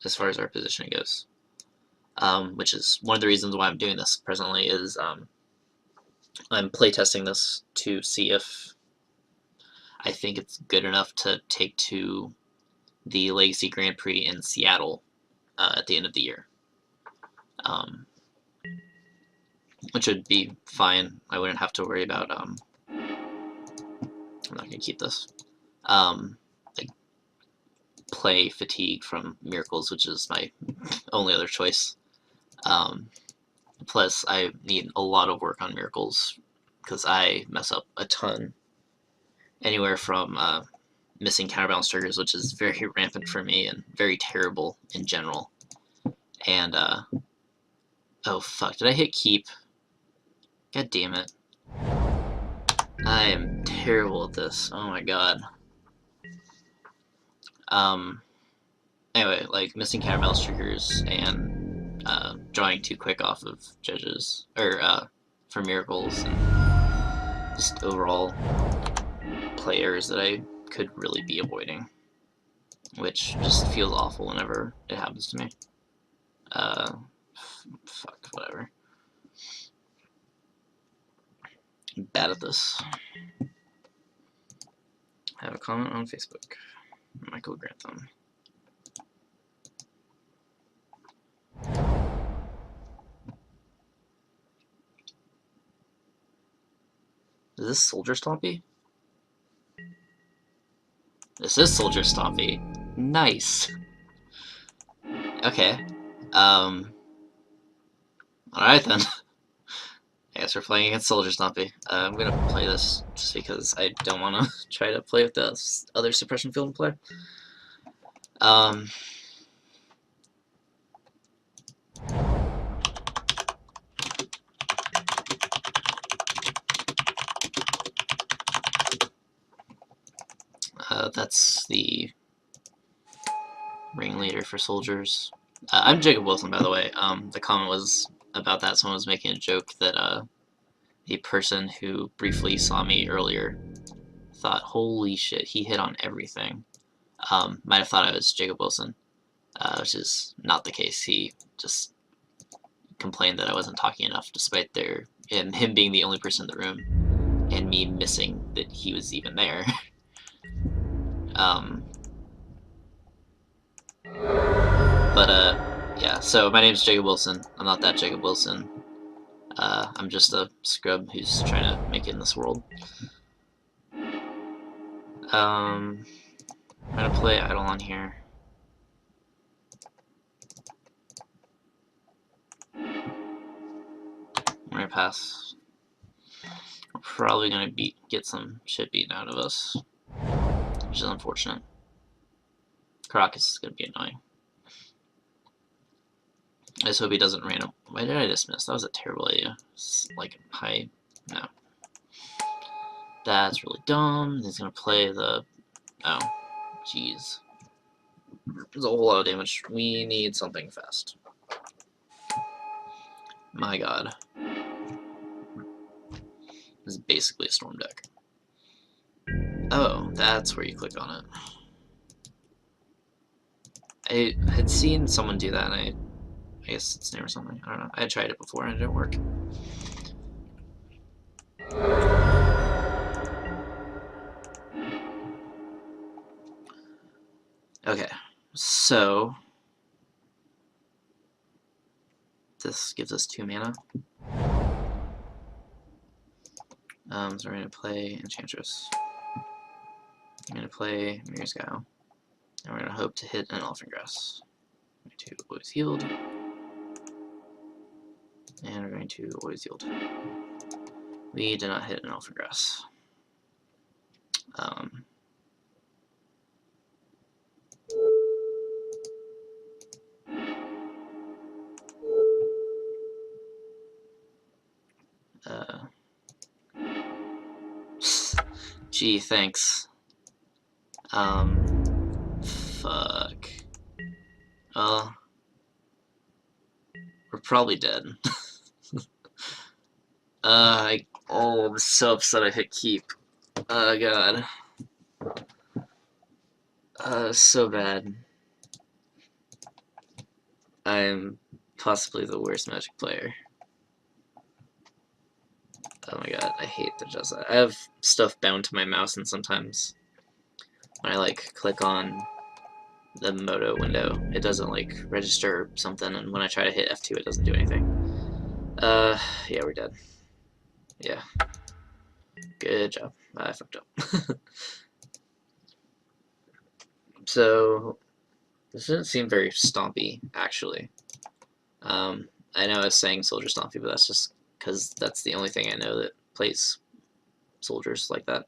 as far as our positioning goes. Which is one of the reasons why I'm doing this presently is I'm playtesting this to see if I think it's good enough to take to the Legacy Grand Prix in Seattle at the end of the year. Which would be fine. I wouldn't have to worry about, I'm not going to keep this, like play fatigue from Miracles, which is my only other choice. Plus, I need a lot of work on Miracles because I mess up a ton. Anywhere from missing counterbalance triggers, which is very rampant for me and very terrible in general. And, oh fuck, did I hit keep? God damn it. I am terrible at this. Oh my god. Anyway, like missing counterbalance triggers and drawing too quick off of judges, or for Miracles, and just overall players that I could really be avoiding, which just feels awful whenever it happens to me. Fuck, whatever. I'm bad at this. I have a comment on Facebook. Michael Grantham. Is this Soldier Stompy? This is Soldier Stompy. Nice. Okay. Alright then. I guess we're playing against Soldier Stompy. I'm gonna play this just because I don't want to try to play with the other suppression field and play. That's the ringleader for soldiers. I'm Jacob Wilson, by the way. The comment was about that. Someone was making a joke that the person who briefly saw me earlier thought, holy shit, he hit on everything. Might have thought I was Jacob Wilson, which is not the case. He just complained that I wasn't talking enough, despite him being the only person in the room, and me missing that he was even there. Yeah, so my name's Jacob Wilson. I'm not that Jacob Wilson. I'm just a scrub who's trying to make it in this world. I'm gonna play Eidolon here. I'm gonna pass. We're probably gonna get some shit beaten out of us, which is unfortunate. Caracas is gonna be annoying. I just hope he doesn't random. Why did I dismiss? That was a terrible idea. Like, high. No. That's really dumb. He's gonna play the. Oh. Jeez. There's a whole lot of damage. We need something fast. My god. This is basically a storm deck. Oh, that's where you click on it. I had seen someone do that, and I guess it's name or something. I don't know. I had tried it before and it didn't work. Okay, so this gives us 2 mana. So we're going to play Enchantress. I'm going to play Mirror's Guile. And we're going to hope to hit an Elfin Grass. We're going to always yield. And we're going to always yield. We did not hit an Elfin Grass. Gee, thanks. Fuck. We're probably dead. I'm so upset I hit keep. God. So bad. I'm possibly the worst Magic player. Oh my god, I hate that it does that. I have stuff bound to my mouse, and sometimes when I like click on the Moto window, it doesn't like register something, and when I try to hit F2, it doesn't do anything. Yeah, we're dead. Yeah. Good job. I fucked up. So, this didn't seem very stompy, actually. I know I was saying Soldier Stompy, but that's just because that's the only thing I know that plays soldiers like that.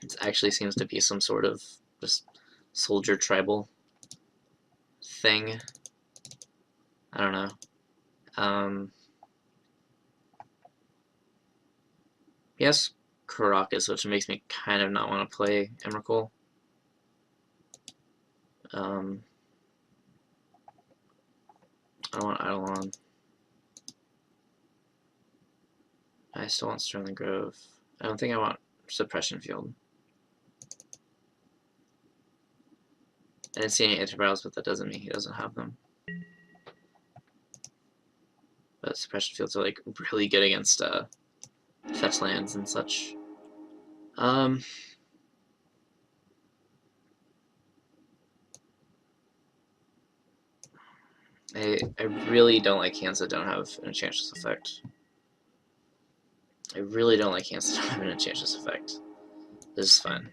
It actually seems to be some sort of just soldier tribal thing. I don't know. Yes, Caracas, which makes me kind of not want to play Emrakul. I don't want Eidolon. I still want Sterling Grove. I don't think I want Suppression Field. I didn't see any Interbrowse, but that doesn't mean he doesn't have them. But Suppression Fields are like really good against fetch lands and such. I really don't like hands that don't have an Enchantress effect. I really don't like hands that don't have an Enchantress effect. This is fine.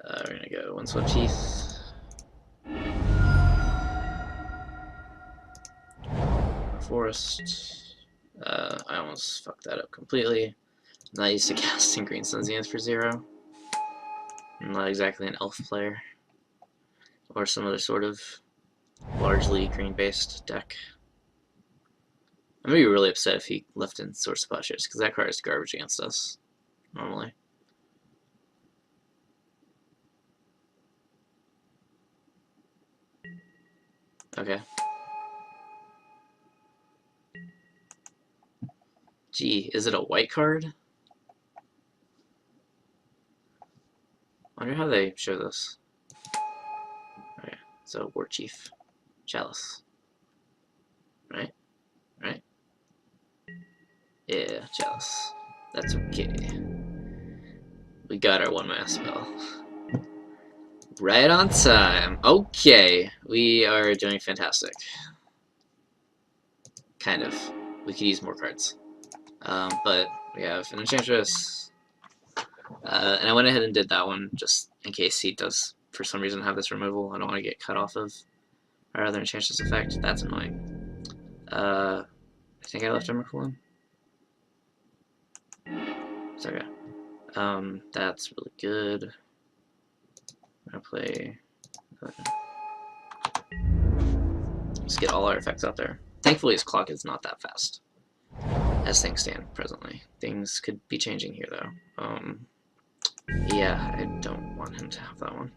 We're gonna go Windswept Heath. Forest. I almost fucked that up completely. I'm not used to casting Green Sun Zenith for 0. I'm not exactly an elf player. Or some other sort of largely green-based deck. I'm gonna be really upset if he left in Source of Plowshares, because that card is garbage against us, normally. Okay. Gee, is it a white card? I wonder how they show this. Okay, so War Chief. Chalice. Right? Right? Yeah, Chalice. That's okay. We got our 1-mana spell. Right on time. Okay, we are doing fantastic. Kind of. We could use more cards. But we have an Enchantress. And I went ahead and did that one just in case he does, for some reason, have this removal. I don't want to get cut off of our other Enchantress effect. That's annoying. I think I left Emrakul in. It's okay. That's really good. I'm gonna play. Let's get all our effects out there. Thankfully, his clock is not that fast, as things stand presently. Things could be changing here, though. Yeah, I don't want him to have that one.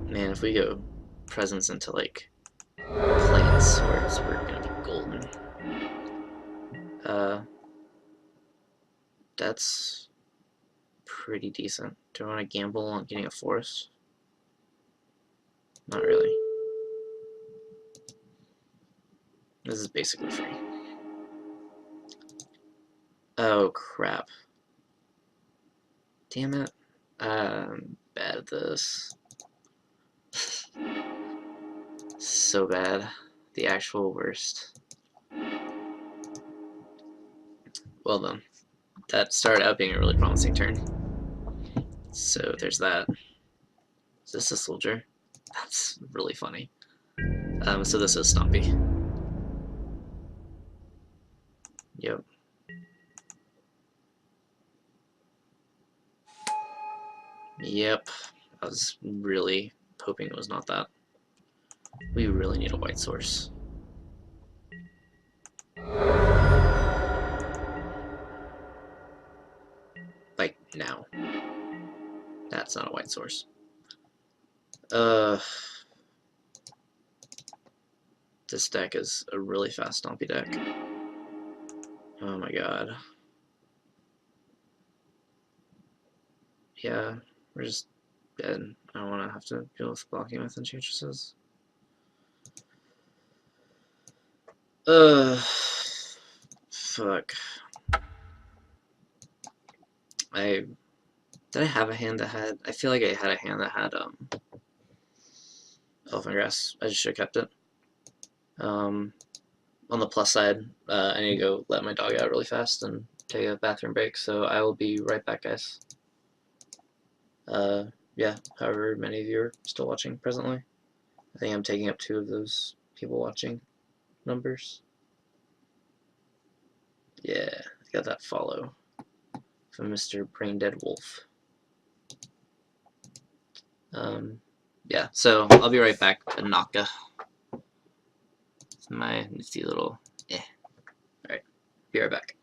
Man, if we go presence into, like, Plain Swords, we're gonna be golden. That's pretty decent. Do I want to gamble on getting a forest? Not really. This is basically free. Oh, crap. Damn it. I'm bad at this. So bad. The actual worst. Well then. That started out being a really promising turn. So there's that. Is this a soldier? That's really funny. So this is Stompy. Yep. Yep. I was really hoping it was not that. We really need a white source. Like, now. That's not a white source. This deck is a really fast Stompy deck. Oh my god. yeah, we're just dead. I don't want to have to deal with blocking with enchantresses. Fuck. Did I have a hand that had? I feel like I had a hand that had elephant grass. I just should have kept it. On the plus side, I need to go let my dog out really fast and take a bathroom break. So I will be right back, guys. Yeah. However many of you are still watching presently, I think I'm taking up 2 of those people watching numbers. Yeah, I got that follow from Mr. Braindead Wolf. Yeah, so I'll be right back, Anaka. It's my nifty little Alright, be right back.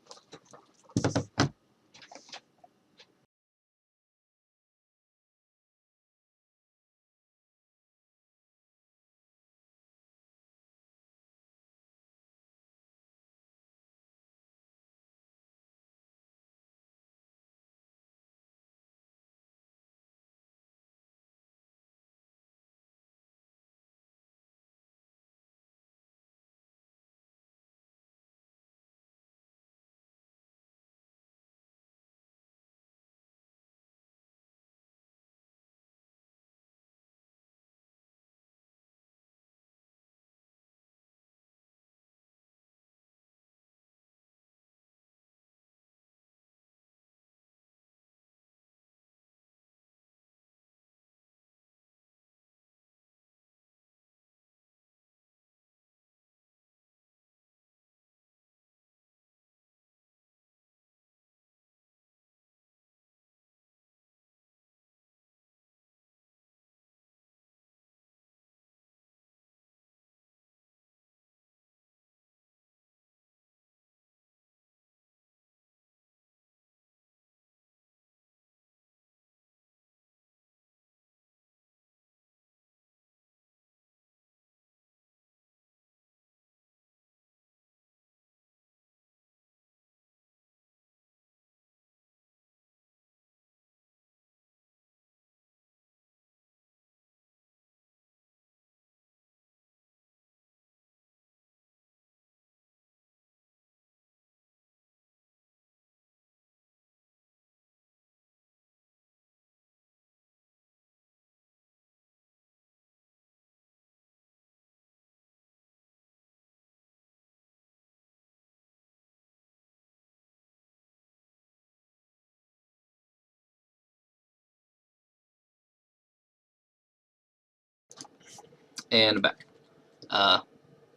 And back.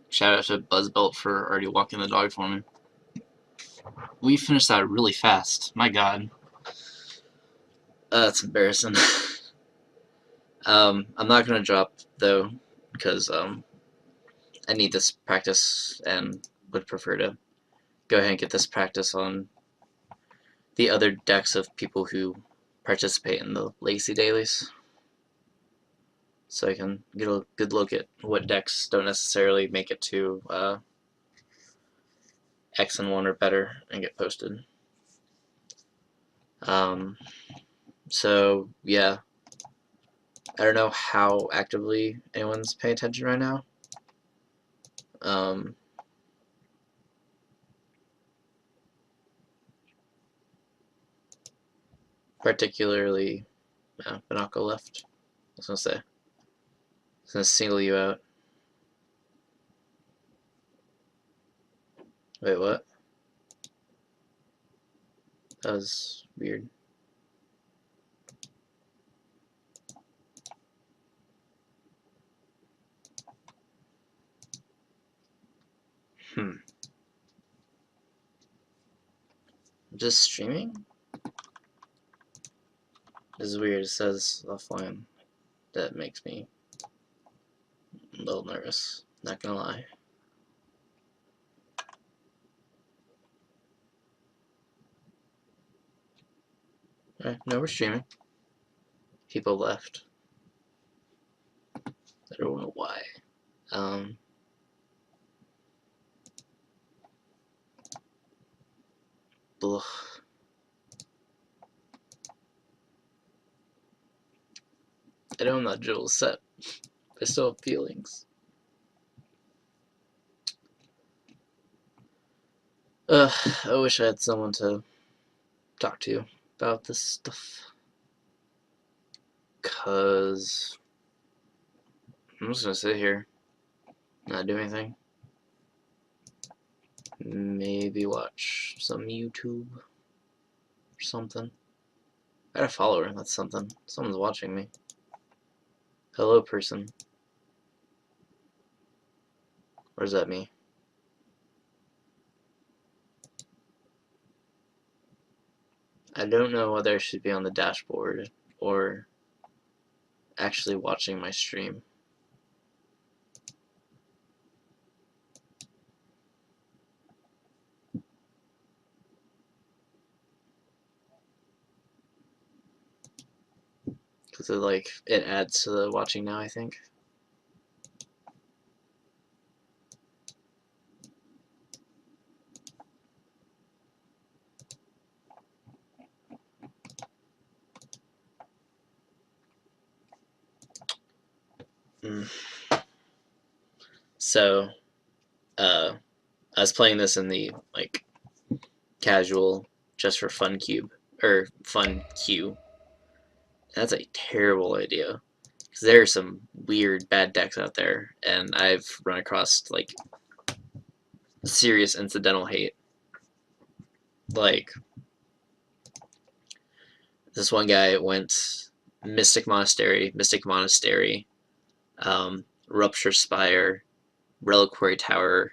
Shout out to Buzzbelt for already walking the dog for me. We finished that really fast. My god. That's embarrassing. I'm not gonna drop though, because I need this practice and would prefer to go ahead and get this practice on the other decks of people who participate in the Legacy Dailies. So I can get a good look at what decks don't necessarily make it to X and 1 or better and get posted. So yeah, I don't know how actively anyone's paying attention right now. Particularly, Banako left. I was gonna say, I was gonna single you out. Wait, what? That was weird. Just streaming? This is weird. It says offline. That makes me a little nervous. Not gonna lie. Alright, no, we're streaming. People left. I don't know why. Ugh. I know I'm not Joel set. I still have feelings. I wish I had someone to talk to about this stuff. Cause I'm just gonna sit here, not do anything. Maybe watch some YouTube or something. I got a follower, that's something. Someone's watching me. Hello, person. Or is that me? I don't know whether I should be on the dashboard or actually watching my stream. Because it adds to the watching now, I think. So, I was playing this in the casual, just for fun cube or fun queue. That's a terrible idea because there are some weird bad decks out there, and I've run across serious incidental hate. Like this one guy went Mystic Monastery, Rupture Spire, Reliquary Tower,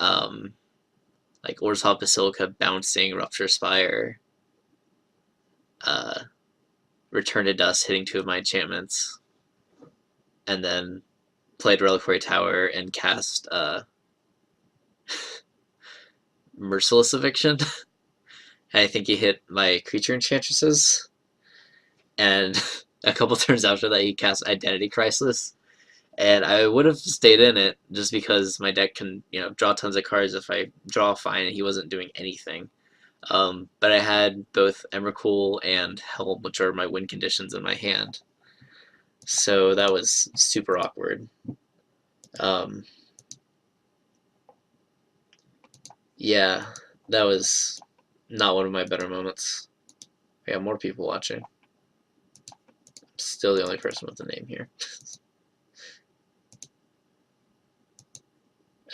Orzhov Basilica bouncing Rupture Spire, Return to Dust hitting 2 of my enchantments, and then played Reliquary Tower and cast Merciless Eviction. I think he hit my creature enchantresses, and a couple turns after that he cast Identity Crisis, and I would have stayed in it just because my deck can draw tons of cards if I draw fine, and he wasn't doing anything. But I had both Emrakul and Helm, which are my win conditions, in my hand, so that was super awkward. Yeah, that was not one of my better moments. We have more people watching. I'm still the only person with a name here.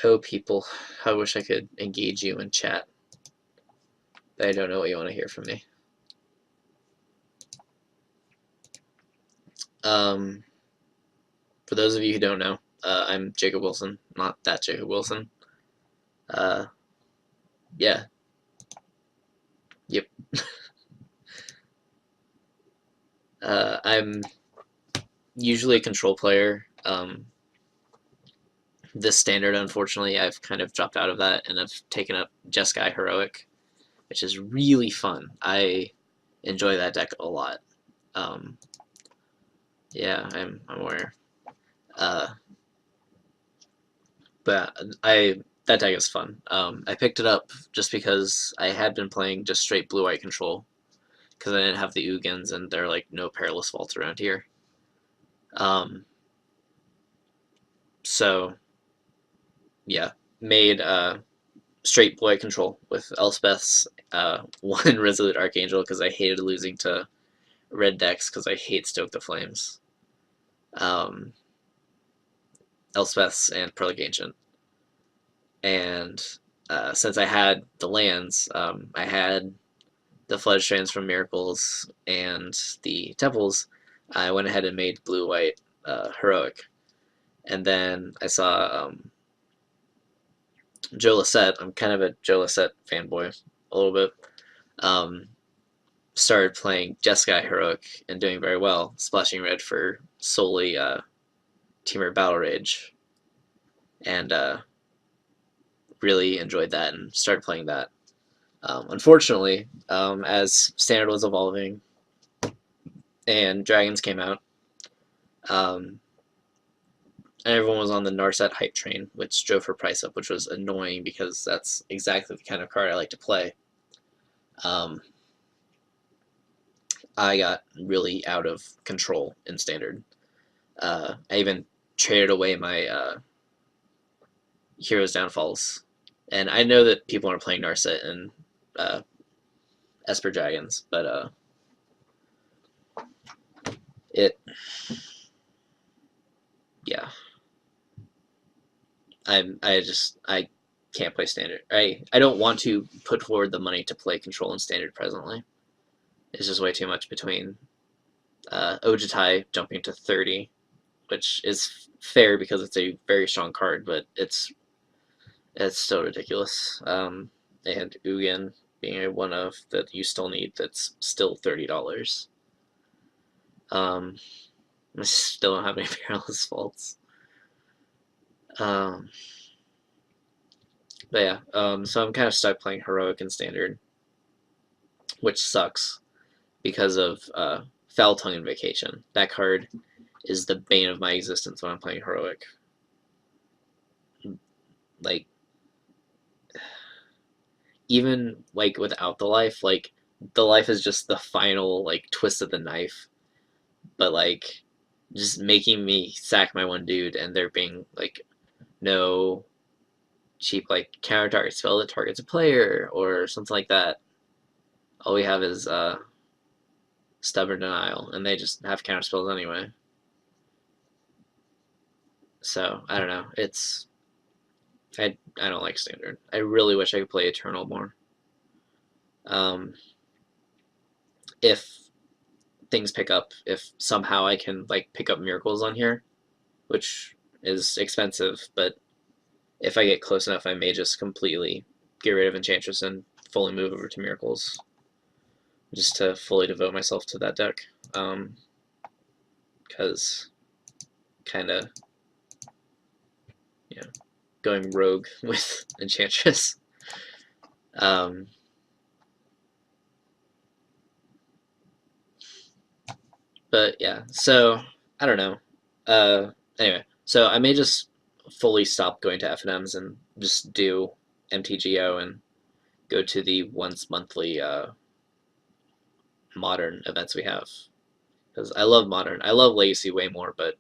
Oh, people, I wish I could engage you in chat, but I don't know what you want to hear from me. For those of you who don't know, I'm Jacob Wilson, not that Jacob Wilson. Yeah. Yep. I'm usually a control player. This standard, unfortunately, I've kind of dropped out of that, and I've taken up Jeskai Heroic, which is really fun. I enjoy that deck a lot. Yeah, I'm aware. But that deck is fun. I picked it up just because I had been playing just straight blue-white control, because I didn't have the Ugins, and there are no Perilous Vaults around here. So yeah, made straight blue-white control with Elspeth's one Resolute Archangel because I hated losing to red decks because I hate Stoke the Flames. Elspeth's and Prolic Ancient. And since I had the lands, I had the Flood Strands from Miracles and the Temples, I went ahead and made blue-white Heroic. And then I saw Joe Lissette. I'm kind of a Joe Lissette fanboy a little bit. Started playing Jeskai Heroic and doing very well, splashing red for solely Temur Battle Rage. And really enjoyed that and started playing that. Unfortunately, as Standard was evolving and Dragons came out, and everyone was on the Narset hype train, which drove her price up, which was annoying because that's exactly the kind of card I like to play. I got really out of control in Standard. I even traded away my Heroes Downfalls, and I know that people aren't playing Narset and uh, Esper Dragons, but it, yeah, I can't play Standard. I don't want to put forward the money to play Control and Standard presently. It's just way too much between Ojitai jumping to 30, which is fair because it's a very strong card, but it's still ridiculous. And Ugin being a one of that you still need that's still $30. Um, I still don't have any perilous faults. Um, but yeah, so I'm kind of stuck playing heroic and standard, which sucks because of Foul Tongue and Vacation. That card is the bane of my existence when I'm playing heroic. Like even like without the life is just the final like twist of the knife, but like just making me sack my one dude and there being like no cheap like counter target spell that targets a player or something like that. All we have is stubborn denial, and they just have counter spells anyway. So I don't know. I don't like standard. I really wish I could play Eternal more. Um, if things pick up, if somehow I can like pick up miracles on here, which is expensive, but if I get close enough, I may just completely get rid of Enchantress and fully move over to miracles, just to fully devote myself to that deck. Because kind of, you know, going rogue with Enchantress. Um, but yeah, so I don't know. Anyway, so I may just fully stop going to FNMs and just do MTGO and go to the once monthly modern events we have. Because I love modern. I love Legacy way more, but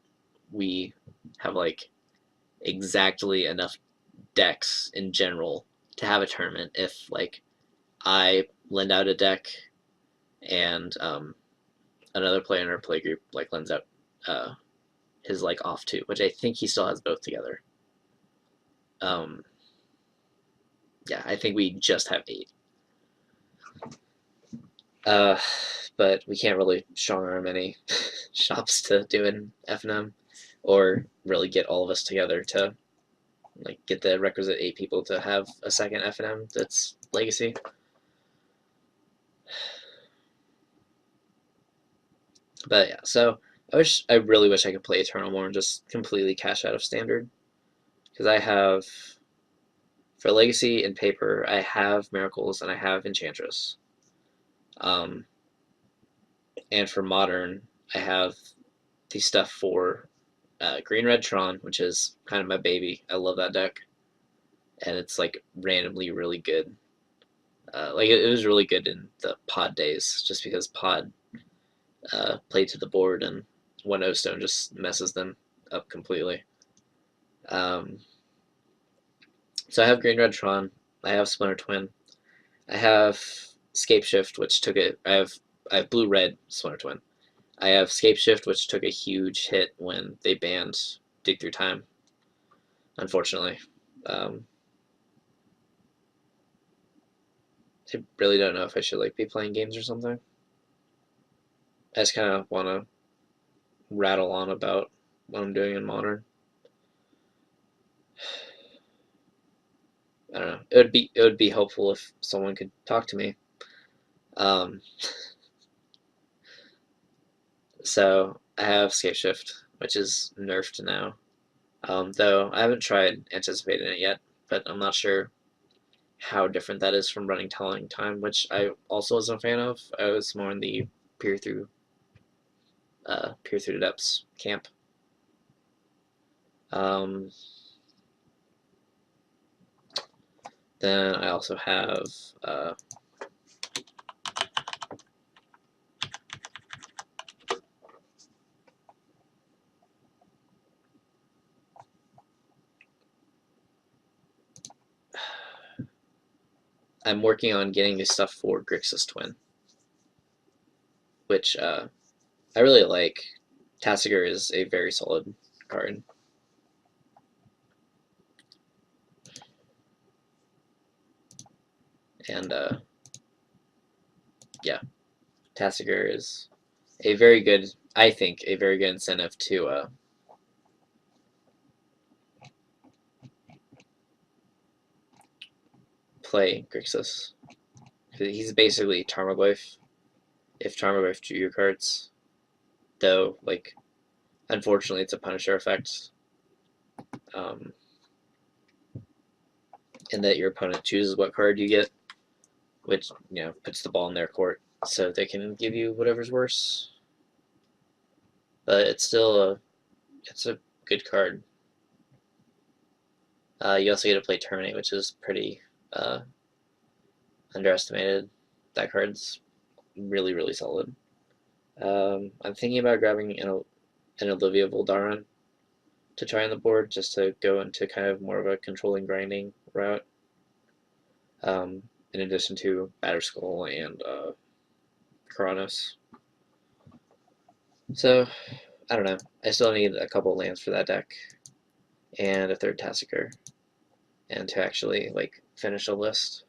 we have like exactly enough decks in general to have a tournament if like I lend out a deck and another player in our play group like lends out his like off too, which I think he still has both together. Um, yeah, I think we just have 8. Uh, but we can't really strong arm any shops to do an FNM or really get all of us together to like get the requisite 8 people to have a second FNM that's legacy. But yeah, so I really wish I could play Eternal more and just completely cash out of standard because I have for legacy and paper I have miracles and I have enchantress. Um, and for modern I have the stuff for green red Tron, which is kind of my baby. I love that deck, and it's like randomly really good. Like it was really good in the pod days, just because pod played to the board and one O Stone just messes them up completely. Um, so I have Green Red Tron, I have Splinter Twin, I have Scape Shift, which took it. I have Blue Red Splinter Twin. I have Scape Shift, which took a huge hit when they banned Dig Through Time. Unfortunately, um, I really don't know if I should like be playing games or something. I just kind of want to rattle on about what I'm doing in modern. I don't know. It would be helpful if someone could talk to me. Um, so I have Scape Shift, which is nerfed now. Though I haven't tried anticipating it yet, but I'm not sure how different that is from running Telling Time, which I also wasn't a fan of. I was more in the peer through peer through the depths camp. Um, then I also have I'm working on getting the stuff for Grixis Twin, which I really like. Tasigur is a very solid card. And yeah, Tasigur is a very good, I think, a very good incentive to play Grixis. He's basically Tarmogoyf, if Tarmogoyf drew your cards. Though, like, unfortunately, it's a Punisher effect. Um, in that your opponent chooses what card you get, which, puts the ball in their court, so they can give you whatever's worse. But it's still it's a good card. You also get to play Terminate, which is pretty underestimated. That card's really, really solid. I'm thinking about grabbing an Olivia Voldaren to try on the board, just to go into kind of more of a controlling grinding route. In addition to Batterskull and Kronos. So, I don't know. I still need a couple lands for that deck, and a third Tasigur, and to actually finish a list.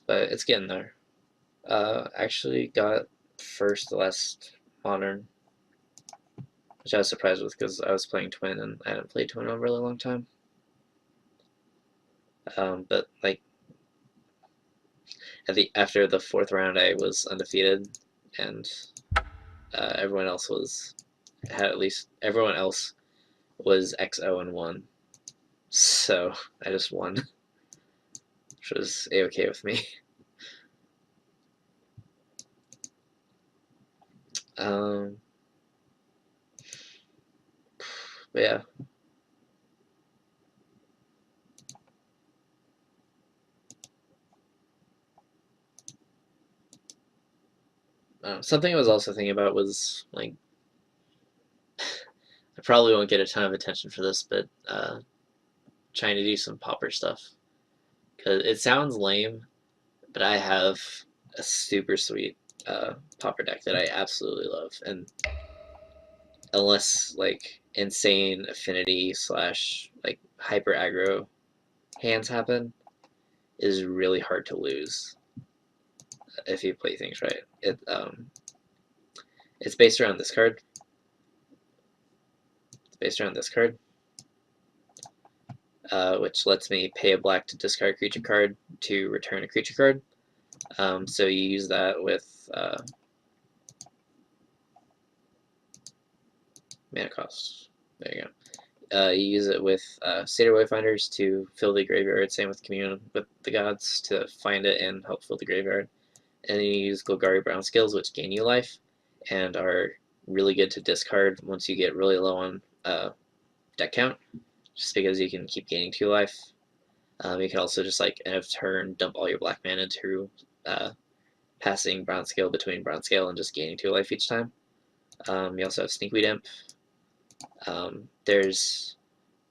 But it's getting there. Actually got first the last Modern, which I was surprised with because I was playing Twin and I hadn't played Twin in a really long time. But after the fourth round, I was undefeated, and everyone else was X0-1, so I just won, which was a-okay with me. But yeah. Something I was also thinking about was I probably won't get a ton of attention for this, but trying to do some popper stuff, because it sounds lame, but I have a super sweet popper deck that I absolutely love, and unless insane affinity slash hyper aggro hands happen, is really hard to lose if you play things right. It's based around this card. Which lets me pay a black to discard a creature card to return a creature card. So you use that with mana cost. There you go. You use it with Satyr Wayfinders to fill the graveyard. Same with Commune with the Gods to find it and help fill the graveyard. And then you use Golgari Brown Skills, which gain you life and are really good to discard once you get really low on deck count, just because you can keep gaining 2 life. You can also just end of turn dump all your black mana to passing Brown Scale between Brown Scale and just gaining 2 life each time. You also have Sneakweed Imp. There's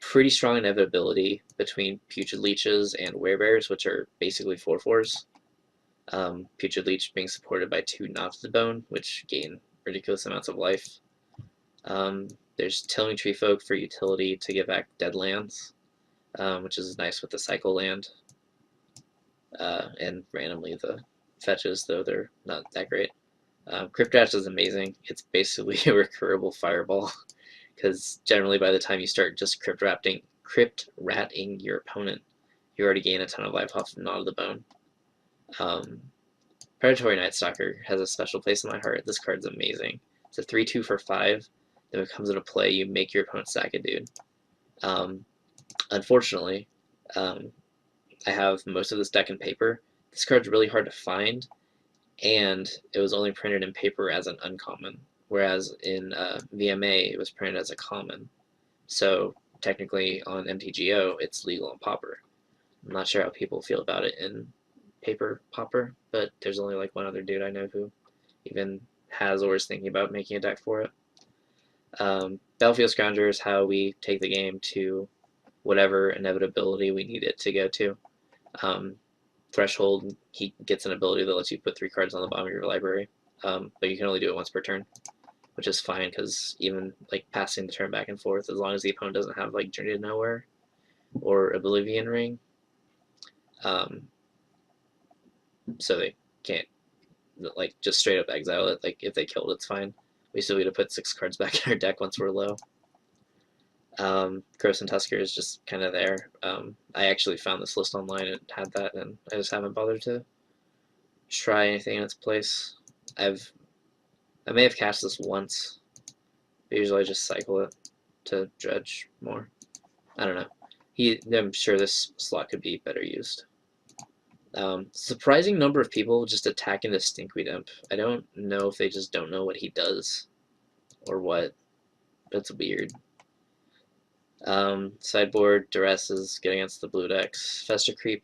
pretty strong inevitability between Putrid Leeches and Werebears, which are basically 4/4s. Putrid Leech being supported by 2 Knobs to the Bone, which gain ridiculous amounts of life. There's Tilling Tree Folk for utility to get back dead lands, which is nice with the cycle land. And randomly the fetches, though they're not that great. Crypt Dash is amazing. It's basically a recurable fireball, because generally by the time you start just crypt ratting your opponent, you already gain a ton of life off of Gnaw to the Bone. Predatory Nightstalker has a special place in my heart. This card's amazing. It's a 3/2 for 5. Then when it comes into play, you make your opponent sack a dude. Unfortunately, I have most of this deck in paper. This card's really hard to find, and it was only printed in paper as an uncommon, whereas in VMA it was printed as a common. So technically on MTGO it's legal in Pauper. I'm not sure how people feel about it in paper Pauper, but there's only one other dude I know who even has or is thinking about making a deck for it. Battlefield Scrounger is how we take the game to whatever inevitability we need it to go to. Um, Threshold, he gets an ability that lets you put 3 cards on the bottom of your library, but you can only do it once per turn, which is fine because even like passing the turn back and forth, as long as the opponent doesn't have like Journey to Nowhere or Oblivion Ring, um, so they can't like just straight up exile it. Like if they killed, it's fine. We still get to put 6 cards back in our deck once we're low. Gross and Tusker is just kind of there. I actually found this list online and had that, and I just haven't bothered to try anything in its place. I may have cast this once, but usually I just cycle it to dredge more. I don't know. I'm sure this slot could be better used. Surprising number of people just attacking the Stinkweed Imp. I don't know if they just don't know what he does or what. That's weird. Sideboard, Duress is good against the blue decks. Fester Creep.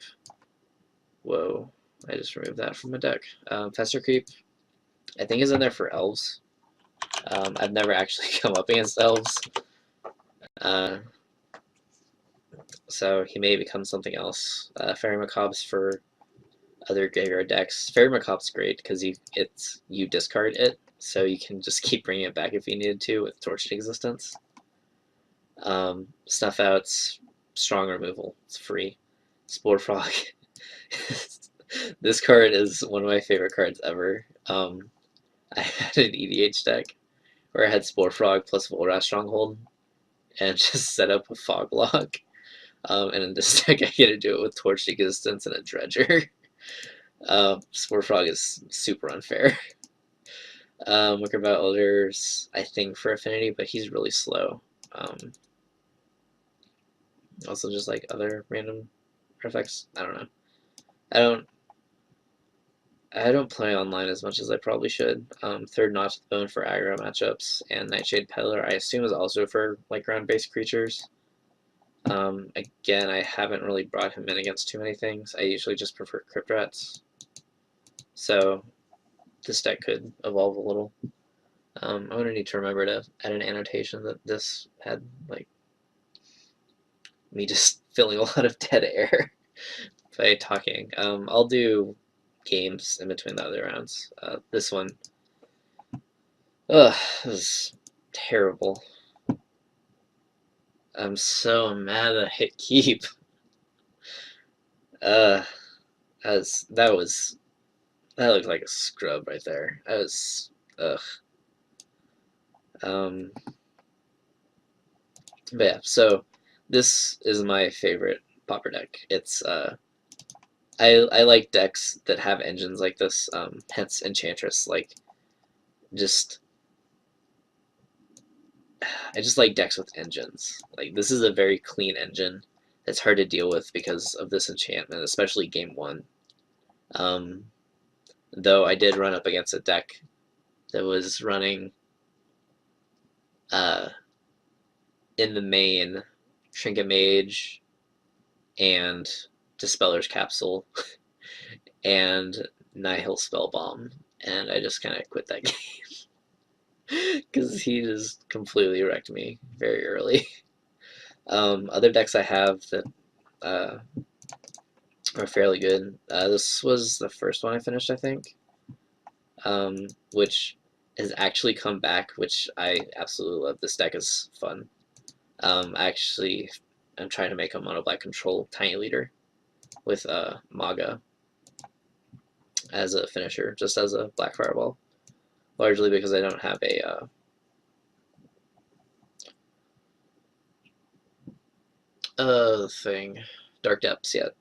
Whoa, I just removed that from my deck. Fester Creep, I think is in there for elves. I've never actually come up against elves. So he may become something else. Fairy Macabre's for other graveyard decks. Fairy Macabre's great because you discard it, so you can just keep bringing it back if you needed to with Torched Existence. Snuff Out's strong removal. It's free. Spore Frog. This card is one of my favorite cards ever. I had an EDH deck where I had Spore Frog plus Volrath Stronghold and just set up a Fog Lock. And in this deck, I get to do it with Torched Existence and a Dredger. Spore Frog is super unfair. Wickerbout Elder's, I think, for affinity, but he's really slow. Also, just like other random effects. I don't know. I don't play online as much as I probably should. Third Notch to the Bone for aggro matchups, and Nightshade Peddler I assume is also for like ground-based creatures. Again, I haven't really brought him in against too many things. I usually just prefer Crypt Rats. So this deck could evolve a little. I'm gonna need to remember to add an annotation that this had like me just filling a lot of dead air by talking. I'll do games in between the other rounds. This one, this is terrible. I'm so mad that I hit keep. That looked like a scrub right there. That was ugh. But yeah, so this is my favorite Pauper deck. It's I like decks that have engines like this. Hence Enchantress. Like just I just like decks with engines. Like this is a very clean engine. It's hard to deal with because of this enchantment, especially game 1. Though I did run up against a deck that was running in the main Trinket Mage and Dispeller's Capsule and Nihil Spellbomb, and I just kind of quit that game because he just completely wrecked me very early. Other decks I have that are fairly good. This was the first one I finished, I think, which has actually come back, which I absolutely love. This deck is fun. Actually, I'm trying to make a mono black control Tiny Leader with Maga as a finisher, just as a black fireball, largely because I don't have a thing, Dark Depths yet.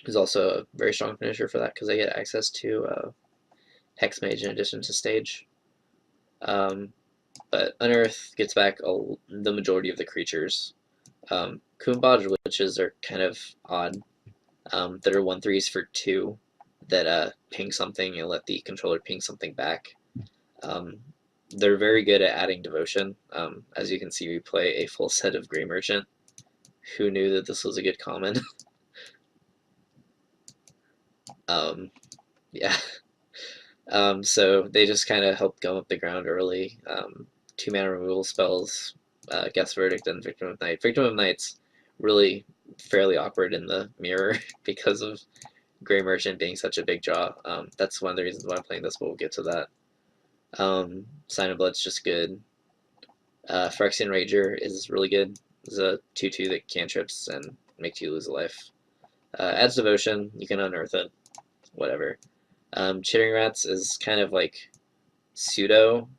Is also a very strong finisher for that because I get access to Hex Mage in addition to Stage. But Unearth gets back the majority of the creatures. Kumbaj Witches are kind of odd. That are 1/3s for 2 that ping something and let the controller ping something back. They're very good at adding devotion. As you can see, we play a full set of Grey Merchant. Who knew that this was a good common? Yeah. So they just kind of help gum up the ground early. 2 mana removal spells Guess Verdict, and Victim of Night. Victim of Night's really fairly awkward in the mirror because of Grey Merchant being such a big draw. That's one of the reasons why I'm playing this, but we'll get to that. Sign of Blood's just good. Phyrexian Rager is really good. It's a 2/2 that cantrips and makes you lose a life. Adds Devotion, you can unearth it, whatever. Chittering Rats is kind of like pseudo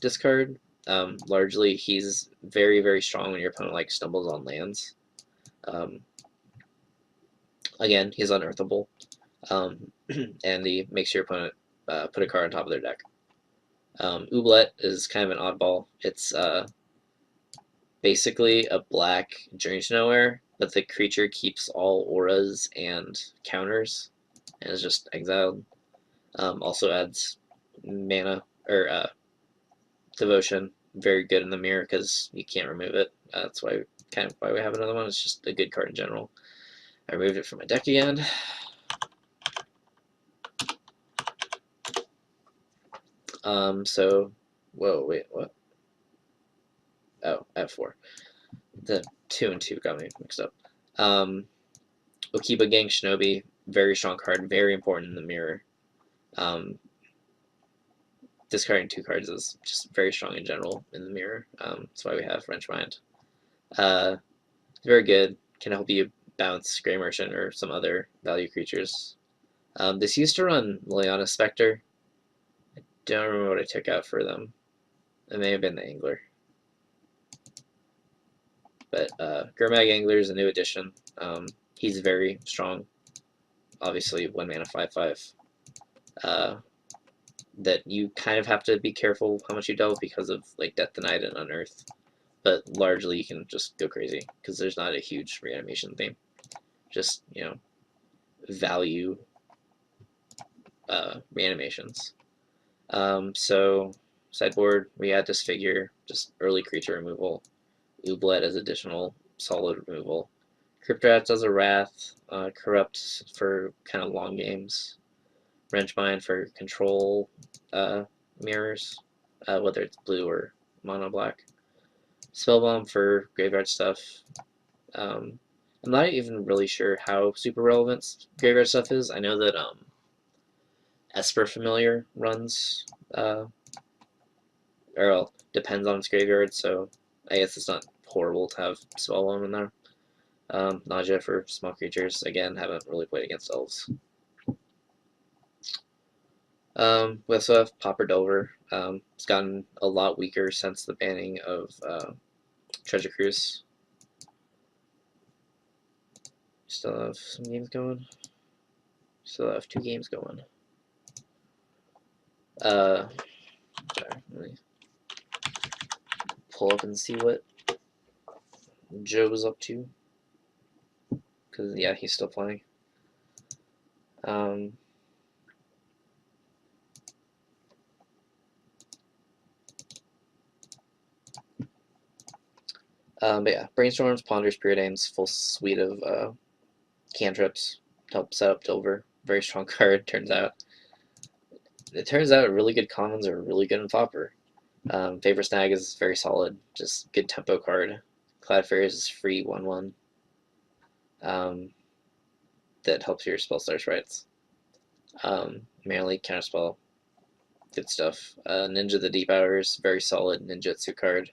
discard. Largely, he's very, very strong when your opponent like stumbles on lands. Again, he's unearthable, and he makes your opponent put a card on top of their deck. Ooblet is kind of an oddball. It's basically a black Journey to Nowhere, but the creature keeps all auras and counters, and is just exiled. Also adds mana or Devotion, very good in the mirror because you can't remove it. That's why we have another one. It's just a good card in general. I removed it from my deck again. So, whoa, wait, what? Oh, I have 4. The 2 and 2 got me mixed up. Okiba Gang Shinobi, very strong card, very important in the mirror. Discarding 2 cards is just very strong in general in the mirror. That's why we have Wrench Mind. Very good, can help you bounce Grey Merchant or some other value creatures. This used to run Liliana Spectre. I don't remember what I took out for them. It may have been the Angler. But Gurmag Angler is a new addition. He's very strong. Obviously, 1 mana 5/5. That you kind of have to be careful how much you deal because of like Death Denied and Unearth. But largely, you can just go crazy because there's not a huge reanimation theme. Just, you know, value reanimations. So sideboard, we add Disfigure, just early creature removal. Ooblet as additional solid removal. Cryptrats as a Wrath, Corrupt for kind of long games. Wrench Mind for control mirrors, whether it's blue or mono black. Spellbomb for graveyard stuff. I'm not even really sure how super relevant graveyard stuff is. I know that Esper Familiar runs, or well, depends on its graveyard, so I guess it's not horrible to have Spellbomb in there. Nausea for small creatures. Again, haven't really played against elves. We also have Pauper Delver. It's gotten a lot weaker since the banning of Treasure Cruise. Still have some games going. Still have 2 games going. Sorry, let me pull up and see what Joe was up to. Because, yeah, he's still playing. But yeah, Brainstorms, Ponders, Preordains, full suite of cantrips to help set up Delver. Very strong card, turns out. It turns out really good commons are really good in Pauper. Favor Snag is very solid, just good tempo card. Cloud Fairies is free 1/1. That helps your Spellstar Sprites. Merely Counterspell, good stuff. Ninja the Deep Hours, very solid ninjutsu card.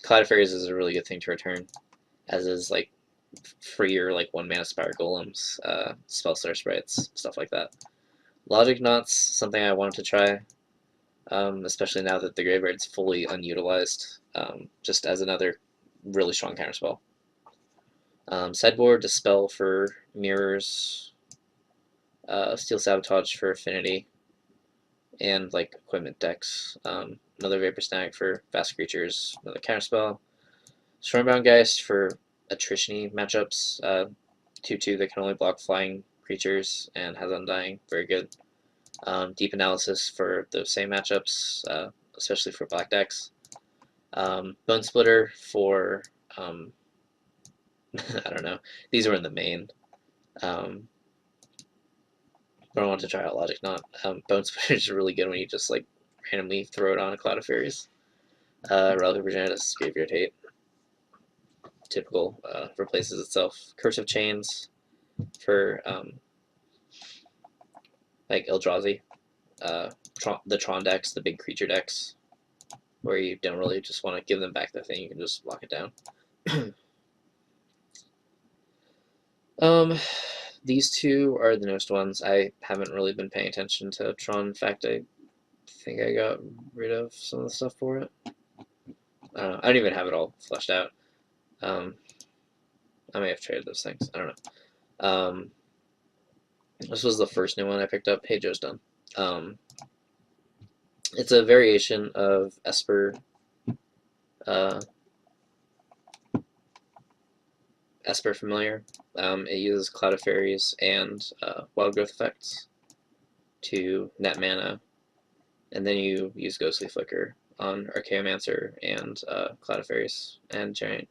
Cloud Fairies is a really good thing to return, as is like freer like 1 mana Spire Golems, Spellstar Sprites, stuff like that. Logic Knots, something I wanted to try, especially now that the graveyard's fully unutilized, just as another really strong counterspell. Sideboard, Dispel for mirrors, Steel Sabotage for affinity, and like equipment decks. Another Vapor Snag for fast creatures, another counterspell. Stormbound Geist for attrition-y matchups, 2/2 that can only block flying creatures and has Undying, very good. Deep Analysis for those same matchups, especially for black decks. Bone Splitter for, I don't know, these were in the main. But I want to try out Logic Knot. Bone Splitter is really good when you just like randomly throw it on a Cloud of Fairies. Relic of Progenitus, Graveyard Hate. Typical, replaces itself. Curse of Chains for like Eldrazi. The Tron decks, the big creature decks, where you don't really just want to give them back the thing, you can just lock it down. These two are the newest ones. I haven't really been paying attention to Tron. In fact, I think I got rid of some of the stuff for it. I don't know. I don't even have it all fleshed out. I may have traded those things. I don't know. This was the first new one I picked up. Hey, Joe's done. It's a variation of Esper. Esper Familiar. It uses Cloud of Fairies and Wild Growth effects to net mana, and then you use Ghostly Flicker on Archaeomancer and Cloud of Fairies and generate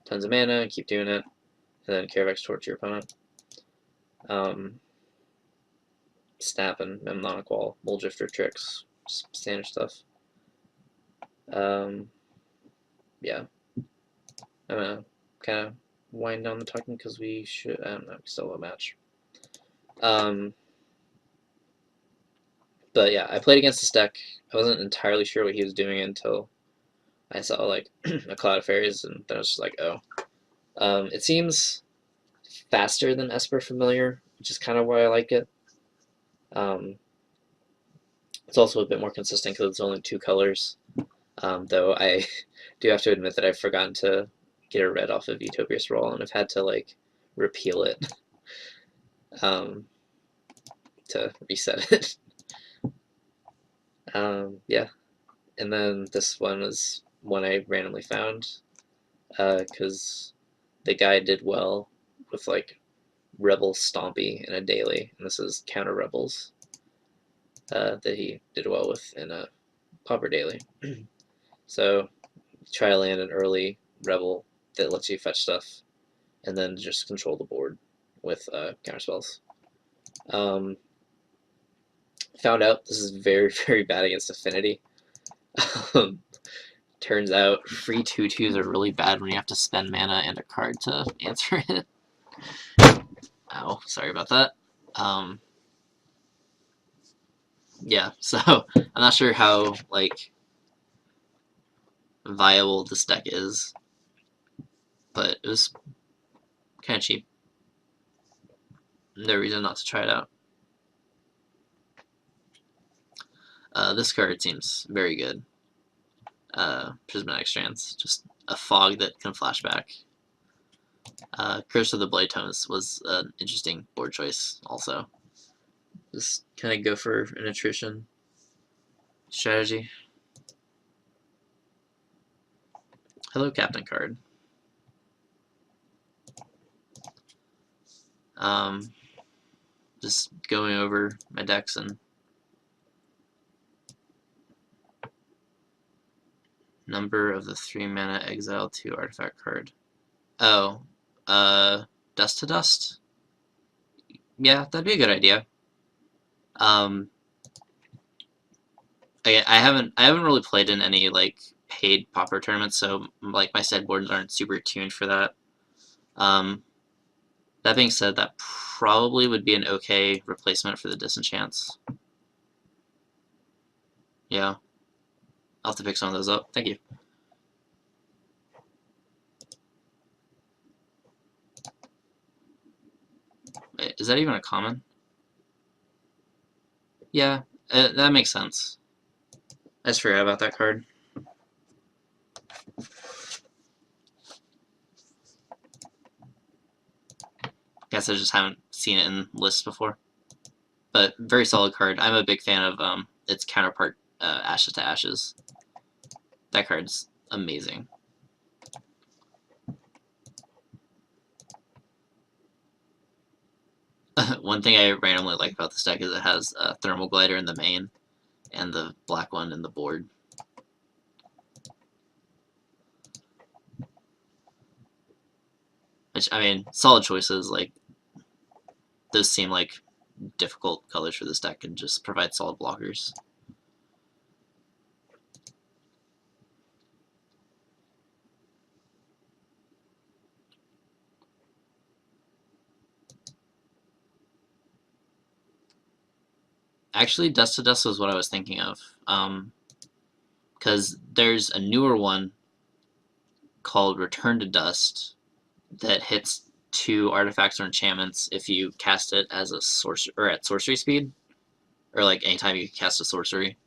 tons of mana, keep doing it, and then Carevex Torch your opponent. Snap and Mnemonic Wall, Mulldrifter tricks, standard stuff. Yeah. I'm gonna kind of wind down the talking because we should, I don't know, still have a match. But yeah, I played against this deck. I wasn't entirely sure what he was doing until I saw like a Cloud of Fairies, and then I was just like, oh. It seems faster than Esper Familiar, which is kind of why I like it. It's also a bit more consistent because it's only 2 colors. Though I do have to admit that I've forgotten to get a red off of Utopia's Roll, and I've had to like repeal it to reset it. Yeah, and then this one was one I randomly found because the guy did well with like Rebel Stompy in a daily, and this is Counter Rebels that he did well with in a Pauper daily. So try to land an early Rebel that lets you fetch stuff, and then just control the board with counter spells. Found out this is very, very bad against Affinity. Turns out free 2/2s are really bad when you have to spend mana and a card to answer it. Ow, sorry about that. Yeah, so I'm not sure how like viable this deck is, but it was kind of cheap. No reason not to try it out. This card seems very good. Prismatic Strands, just a fog that can flash back. Curse of the Blade Tomes was an interesting board choice also. Just kind of go for an attrition strategy. Hello, Captain card. Just going over my decks and number of the 3 mana exile 2 artifact card. Oh, Dust to Dust? Yeah, that'd be a good idea. I haven't really played in any like paid Pauper tournaments, so like my sideboards aren't super tuned for that. That being said, that probably would be an okay replacement for the Disenchants. Yeah. I'll have to pick some of those up. Thank you. Wait, is that even a common? Yeah, that makes sense. I just forgot about that card. Guess I just haven't seen it in lists before. But very solid card. I'm a big fan of its counterpart, Ashes to Ashes. That card's amazing. One thing I randomly like about this deck is it has a Thermal Glider in the main and the black one in the board. Which, I mean, solid choices. Like, those seem like difficult colors for this deck and just provide solid blockers. Actually, Dust to Dust was what I was thinking of. Because there's a newer one called Return to Dust that hits 2 artifacts or enchantments if you cast it as a sorcery or at sorcery speed, or like anytime you cast a sorcery.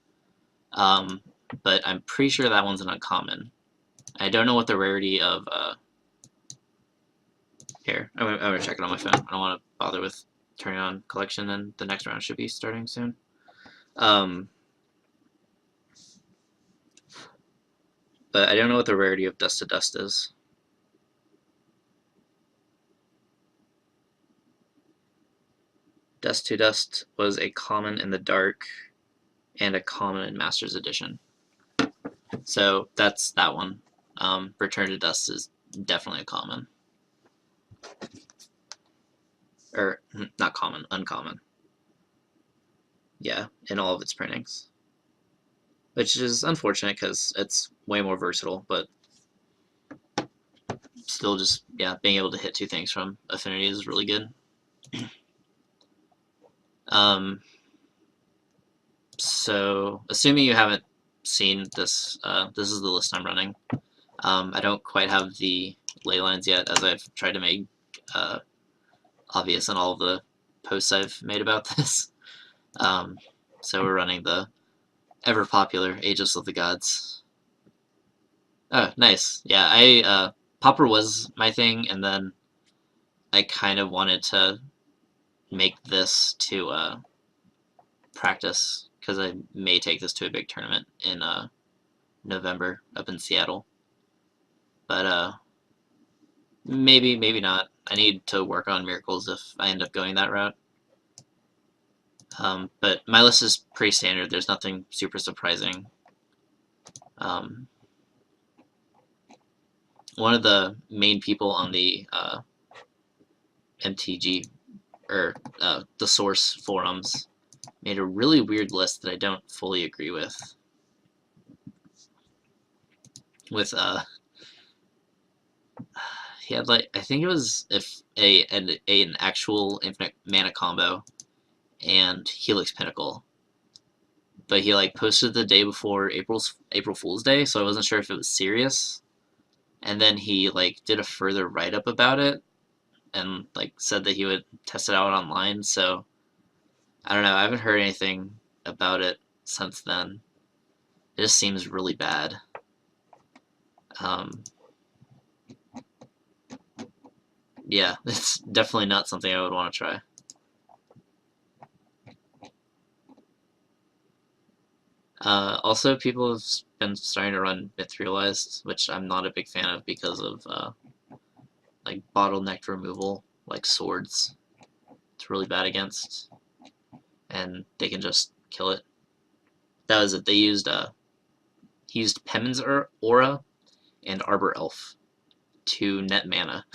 Um, but I'm pretty sure that one's an uncommon. I don't know what the rarity of here. I'm gonna check it on my phone. I don't want to bother with turning on collection, and the next round should be starting soon. But I don't know what the rarity of Dust to Dust is. Dust to Dust was a common in the Dark and a common in Master's Edition. So that's that one. Return to Dust is definitely a common. Or, not common, uncommon. Yeah, in all of its printings. Which is unfortunate because it's way more versatile, but still just, yeah, being able to hit 2 things from Affinity is really good. So, assuming you haven't seen this, this is the list I'm running. I don't quite have the ley lines yet, as I've tried to make obvious in all of the posts I've made about this. So we're running the ever popular Aegis of the Gods. Oh, nice. Yeah, Pauper was my thing, and then I kind of wanted to make this to practice, because I may take this to a big tournament in November up in Seattle. But maybe not. I need to work on miracles if I end up going that route. But my list is pretty standard. There's nothing super surprising. One of the main people on the MTG, or the Source forums, made a really weird list that I don't fully agree with. He had, like, I think it was an actual infinite mana combo and Helix Pinnacle, but he like posted the day before April Fool's Day, so I wasn't sure if it was serious. And then he like did a further write up about it and like said that he would test it out online. So I don't know. I haven't heard anything about it since then. It just seems really bad. Yeah, it's definitely not something I would want to try. Also, people have been starting to run Myth-Realized, which I'm not a big fan of because of like bottleneck removal, like swords. It's really bad against, and they can just kill it. That was it. They used he used Pemin's Aura and Arbor Elf to net mana.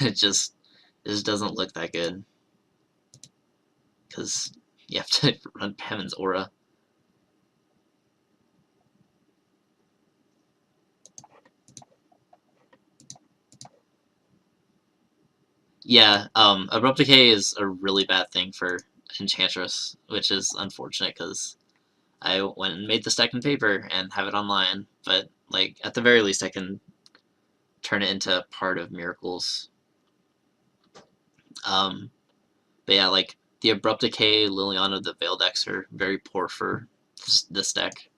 It just doesn't look that good because you have to run Pemin's Aura. Yeah, Abrupt Decay is a really bad thing for Enchantress, which is unfortunate because I went and made this deck in paper and have it online, but like at the very least I can turn it into part of Miracles. But yeah, like the Abrupt Decay, Liliana, the Veil decks are very poor for this deck.